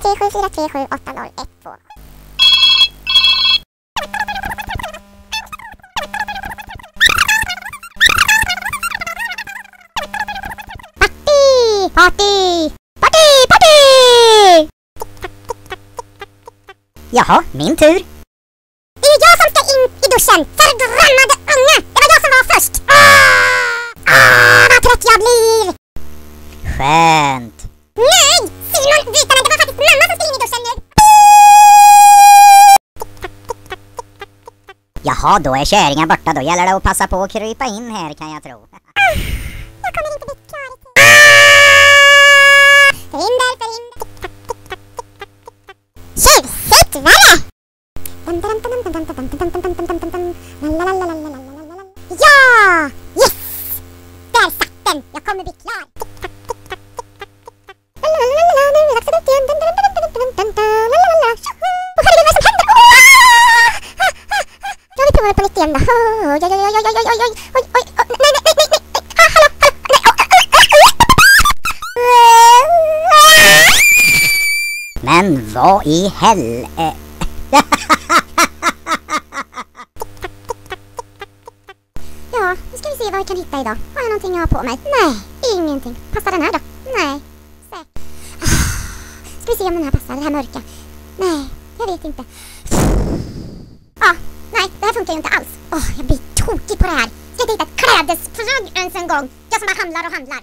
073743780112. Party! Jaha, min tur. Det är jag som ska in i duschen! Förbannade unge! Det var jag som var först! Vad trött jag blir! Skönt. Nej! Simon Vitanen, det var faktiskt mamma som ska in i duschen nu! Jaha, då är kärringen borta. Då gäller det att passa på att krypa in här, kan jag tro. Jag kommer inte bli klar i tid. Förhinder! Tjuvsittare! Ja! Yes! Där satt den! Jag kommer bli klar! Herregud, vad som händer? Jag vill prova det på nytt igen då. Men vad i hell... Ja, nu ska vi se vad vi kan hitta idag. Har jag någonting jag har på mig? Nej, ingenting. Passar den här då? Nej. Ska vi se om den här passar, det här mörka. Nej, jag vet inte. Nej, det här funkar ju inte alls. Jag blir tokig på det här. Ska inte hitta ett klädesplagg ens en gång. Jag som bara handlar och handlar.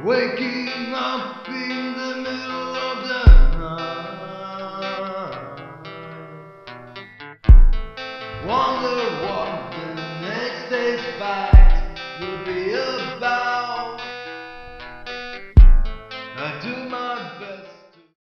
Waking up